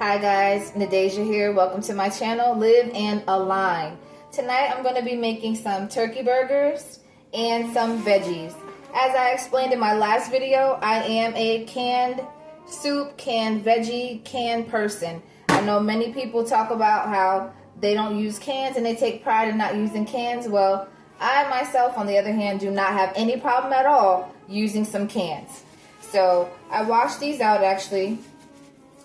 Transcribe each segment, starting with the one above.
Hi guys, Nadeja here. Welcome to my channel, Live and Align. Tonight I'm going to be making some turkey burgers and some veggies. As I explained in my last video, I am a canned soup, canned veggie, canned person. I know many people talk about how they don't use cans and they take pride in not using cans. Well, I myself, on the other hand, do not have any problem at all using some cans. So I washed these out actually.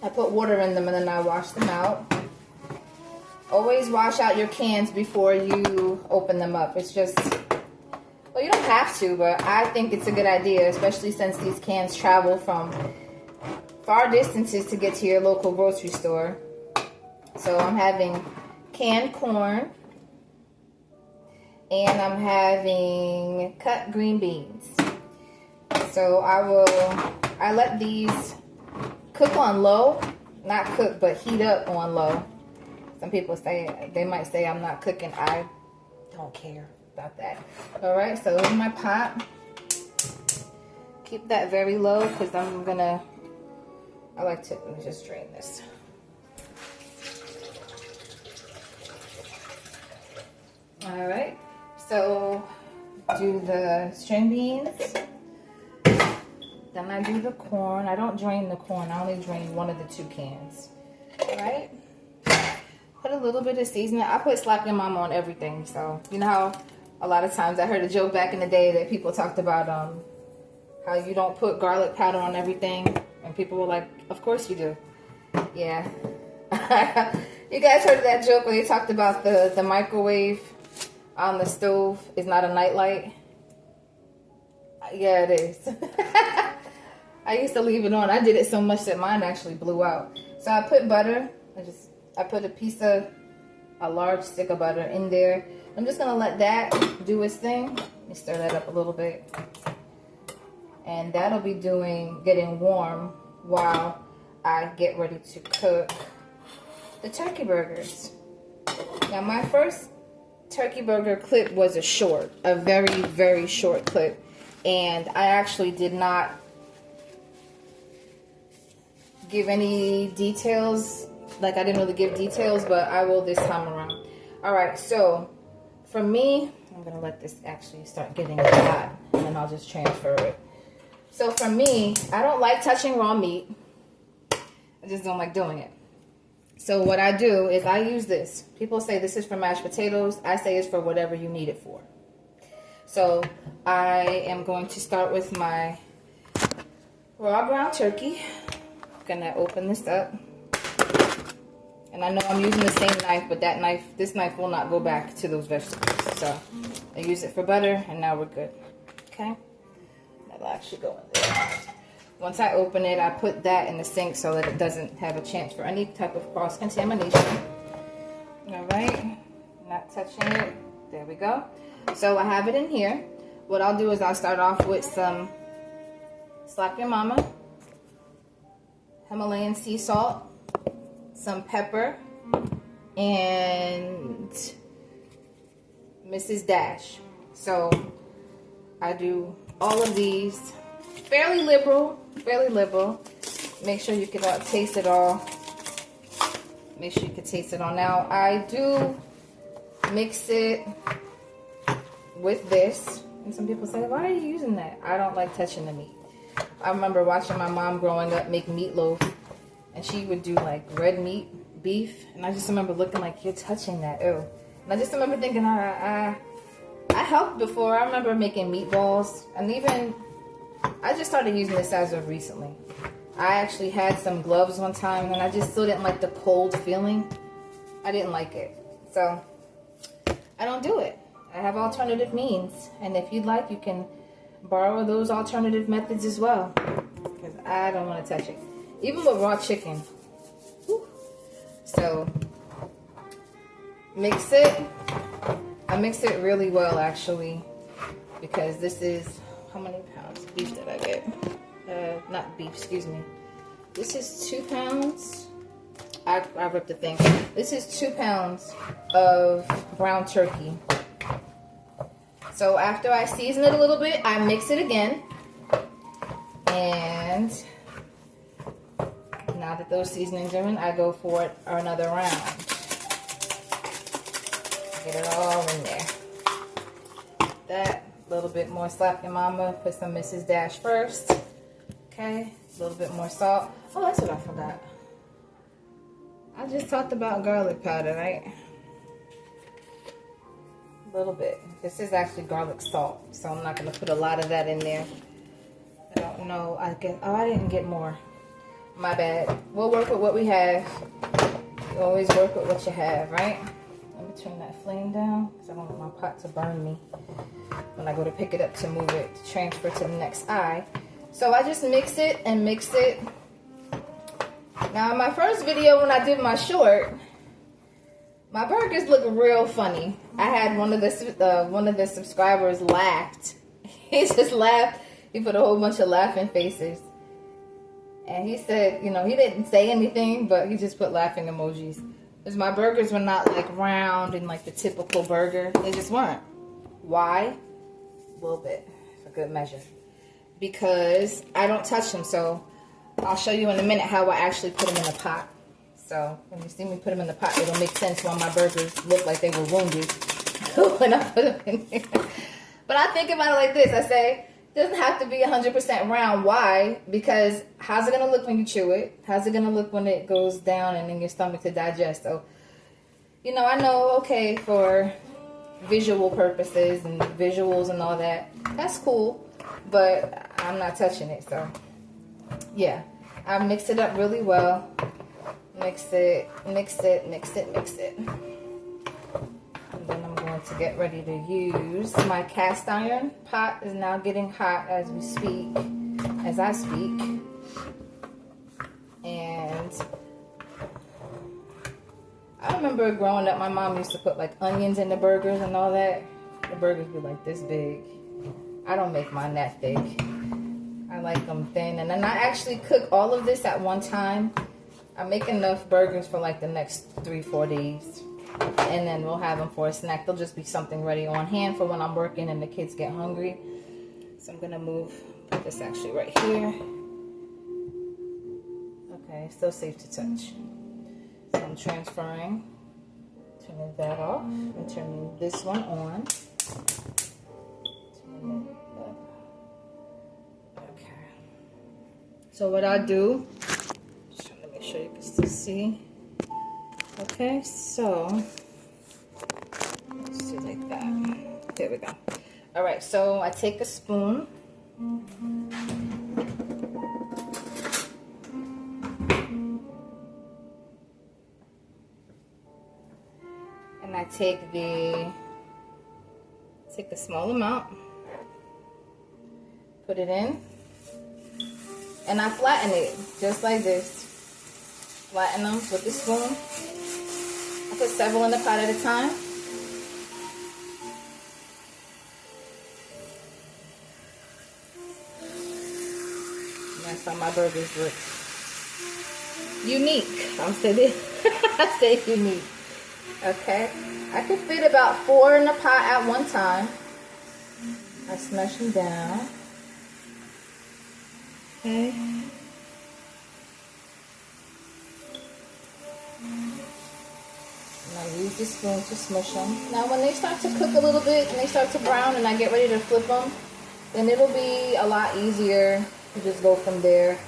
I put water in them and then I wash them out. Always wash out your cans before you open them up. It's just, well, you don't have to, but I think it's a good idea, especially since these cans travel from far distances to get to your local grocery store. So I'm having canned corn and I'm having cut green beans. So I let these cook on low, not cook, but heat up on low. Some people say, they might say I'm not cooking. I don't care about that. All right, so in my pot, keep that very low because I like to, let me just drain this. All right, so do the string beans. Then I do the corn. I don't drain the corn. I only drain one of the two cans. All right. Put a little bit of seasoning. I put Slap Your Mama on everything. So, you know how a lot of times I heard a joke back in the day that people talked about how you don't put garlic powder on everything. And people were like, of course you do. Yeah. You guys heard of that joke when they talked about the microwave on the stove is not a nightlight? Yeah, it is. I used to leave it on. I did it so much that mine actually blew out. So I put butter. I put a large stick of butter in there. I'm just gonna let that do its thing. Let me stir that up a little bit. And that'll be getting warm while I get ready to cook the turkey burgers. Now my first turkey burger clip was a very, very short clip. And I actually did not give any details. Like, I didn't really give details, but I will this time around. All right, so for me, I'm going to let this actually start getting hot, and then I'll just transfer it. So for me, I don't like touching raw meat. I just don't like doing it. So what I do is I use this. People say this is for mashed potatoes. I say it's for whatever you need it for. So I am going to start with my raw ground turkey. I'm gonna open this up. And I know I'm using the same knife, but this knife will not go back to those vegetables. So I use it for butter, and now we're good. Okay? That'll actually go in there. Once I open it, I put that in the sink so that it doesn't have a chance for any type of cross-contamination. All right? Not touching it. There we go. So I have it in here. What I'll do is I'll start off with some Slap Your Mama, Himalayan sea salt, some pepper, and Mrs. Dash. So I do all of these fairly liberal. Make sure you can taste it all. Make sure you can taste it all. Now I do mix it with this, and some people say, why are you using that? I don't like touching the meat. I remember watching my mom growing up make meatloaf, and she would do like red meat, beef, and I just remember looking like, you're touching that, ew. And I just remember thinking, I helped before. I remember making meatballs, and even, I just started using this as of recently. I actually had some gloves one time, and I just still didn't like the cold feeling. I didn't like it, so I don't do it. I have alternative means, and if you'd like, you can borrow those alternative methods as well, because I don't want to touch it, even with raw chicken. Whew. So mix it. I mix it really well actually, because this is, how many pounds of beef did I get? Not beef, excuse me. This is 2 pounds. I ripped the thing. This is 2 pounds of ground turkey. So after I season it a little bit, I mix it again. And now Now that those seasonings are in, I go for it another round. Get it all in there. That, a little bit more slap your mama. Put some Mrs. Dash first. Okay, a little bit more salt. Oh, that's what I forgot. I just talked about garlic powder, right? A little bit. This is actually garlic salt, so I'm not going to put a lot of that in there. I don't know. I didn't get more. My bad. We'll work with what we have. You always work with what you have, right? Let me turn that flame down because I don't want my pot to burn me when I go to pick it up to move it, to transfer to the next eye. So I just mix it and mix it. Now, in my first video when I did my short, my burgers look real funny. I had one of the subscribers laughed. He just laughed. He put a whole bunch of laughing faces. And he said, you know, he didn't say anything, but he just put laughing emojis. Because my burgers were not like round and like the typical burger. They just weren't. Why? A little bit, for good measure. Because I don't touch them, so I'll show you in a minute how I actually put them in the pot. So when you see me put them in the pot, it'll make sense why my burgers look like they were wounded when I put them in there. But I think about it like this. I say, it doesn't have to be 100% round. Why? Because how's it going to look when you chew it? How's it going to look when it goes down and in your stomach to digest? So, you know, I know, okay, for visual purposes and visuals and all that, that's cool. But I'm not touching it, so yeah. I mix it up really well. Mix it, mix it, mix it, mix it. And then I'm going to get ready to use my cast iron. Pot is now getting hot as we speak, as I speak. And I remember growing up, my mom used to put like onions in the burgers and all that. The burgers be like this big. I don't make mine that thick. I like them thin. And then I actually cook all of this at one time. I make enough burgers for like the next 3-4 days. And then we'll have them for a snack. There'll just be something ready on hand for when I'm working and the kids get hungry. So I'm going to put this actually right here. Okay, still safe to touch. So I'm transferring, turning that off, and turning this one on. Okay. So what I do, just trying to make sure you can still see. Okay, so let's do like that. There we go. All right, so I take a spoon. And I take a small amount, put it in, and I flatten it just like this. Flatten them with the spoon. I put several in the pot at a time. And that's how my burgers look. Unique. I'll say this. I say unique. Okay. I can fit about 4 in the pot at one time. I smash them down. Okay. And I use the spoon to smush them. Now when they start to cook a little bit and they start to brown and I get ready to flip them, then it'll be a lot easier to just go from there.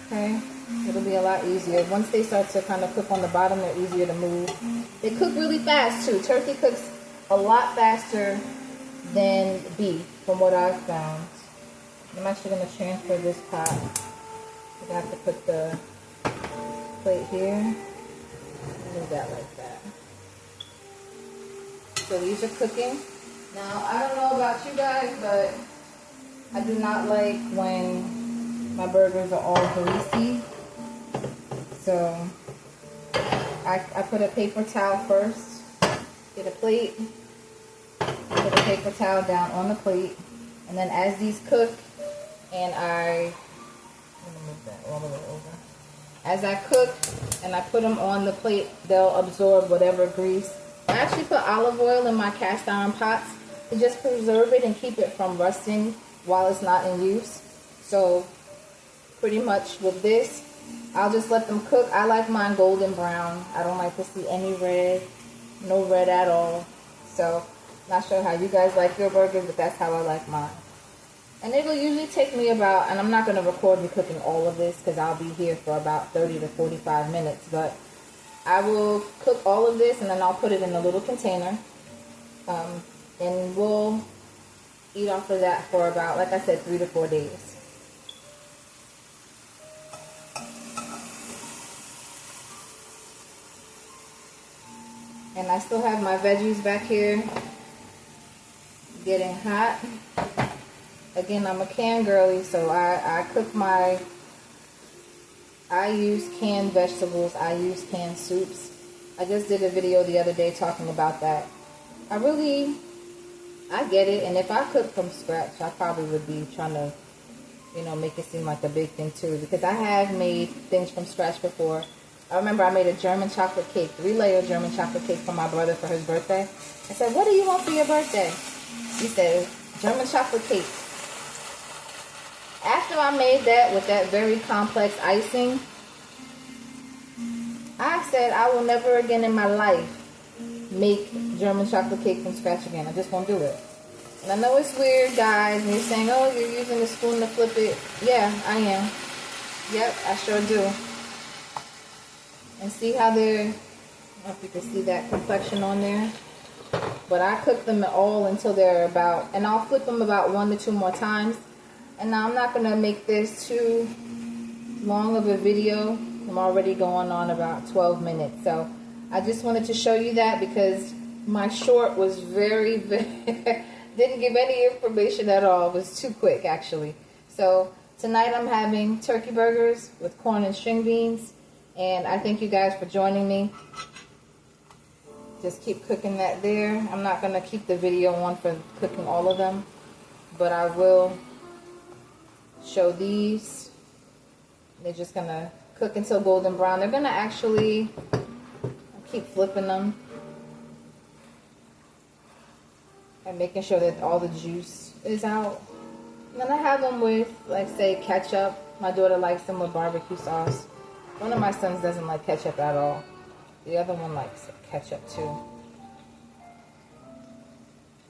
Okay. It'll be a lot easier. Once they start to kind of cook on the bottom, they're easier to move. They cook really fast too. Turkey cooks a lot faster than beef, from what I've found. I'm actually going to transfer this pot. I have to put the plate here. Leave that like that. So these are cooking. Now, I don't know about you guys, but I do not like when my burgers are all greasy. So I put a paper towel first, get a plate, put a paper towel down on the plate, and then as these cook, and I'm gonna move that all the way over. As I cook and I put them on the plate, they'll absorb whatever grease. I actually put olive oil in my cast iron pots to just preserve it and keep it from rusting while it's not in use. So pretty much with this, I'll just let them cook. I like mine golden brown. I don't like to see any red, no red at all. So, not sure how you guys like your burgers, but that's how I like mine. And it'll usually take me about, and I'm not going to record me cooking all of this because I'll be here for about 30 to 45 minutes, but I will cook all of this and then I'll put it in a little container. And we'll eat off of that for about, like I said, 3 to 4 days. And I still have my veggies back here getting hot. Again, I'm a canned girly, so I use canned vegetables, I use canned soups. I just did a video the other day talking about that. I get it, and if I cook from scratch, I probably would be trying to, you know, make it seem like a big thing too, because I have made things from scratch before. I remember I made a German chocolate cake, 3-layer German chocolate cake for my brother for his birthday. I said, what do you want for your birthday? He said, German chocolate cake. After I made that with that very complex icing, I said I will never again in my life make German chocolate cake from scratch again. I just won't do it. And I know it's weird, guys, and you're saying, oh, you're using the spoon to flip it. Yeah, I am. Yep, I sure do. And see how they're, I don't know if you can see that complexion on there. But I cook them all until they're about, and I'll flip them about 1 to 2 more times. And now I'm not going to make this too long of a video. I'm already going on about 12 minutes. So I just wanted to show you that because my short was very didn't give any information at all. It was too quick, actually. So tonight I'm having turkey burgers with corn and string beans. And I thank you guys for joining me. Just keep cooking that there. I'm not going to keep the video on for cooking all of them, but I will show these. They're just going to cook until golden brown. They're going to actually keep flipping them and making sure that all the juice is out. And then I have them with, like, say, ketchup. My daughter likes them with barbecue sauce. One of my sons doesn't like ketchup at all. The other one likes ketchup too.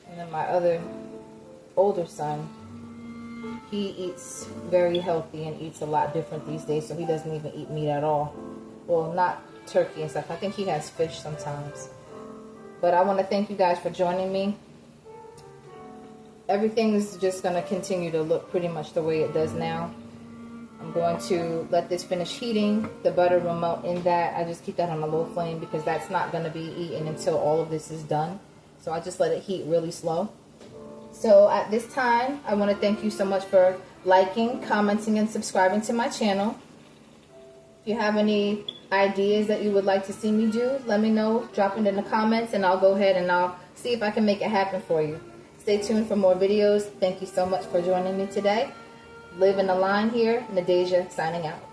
And then my other older son, he eats very healthy and eats a lot different these days, so he doesn't even eat meat at all. Well, not turkey and stuff. I think he has fish sometimes. But I want to thank you guys for joining me. Everything is just going to continue to look pretty much the way it does now. I'm going to let this finish heating. The butter will melt in that. I just keep that on a low flame because that's not going to be eaten until all of this is done. So I just let it heat really slow. So at this time, I want to thank you so much for liking, commenting, and subscribing to my channel. If you have any ideas that you would like to see me do, let me know. Drop it in the comments and I'll go ahead and I'll see if I can make it happen for you. Stay tuned for more videos. Thank you so much for joining me today. Live in the line here. Nadeja signing out.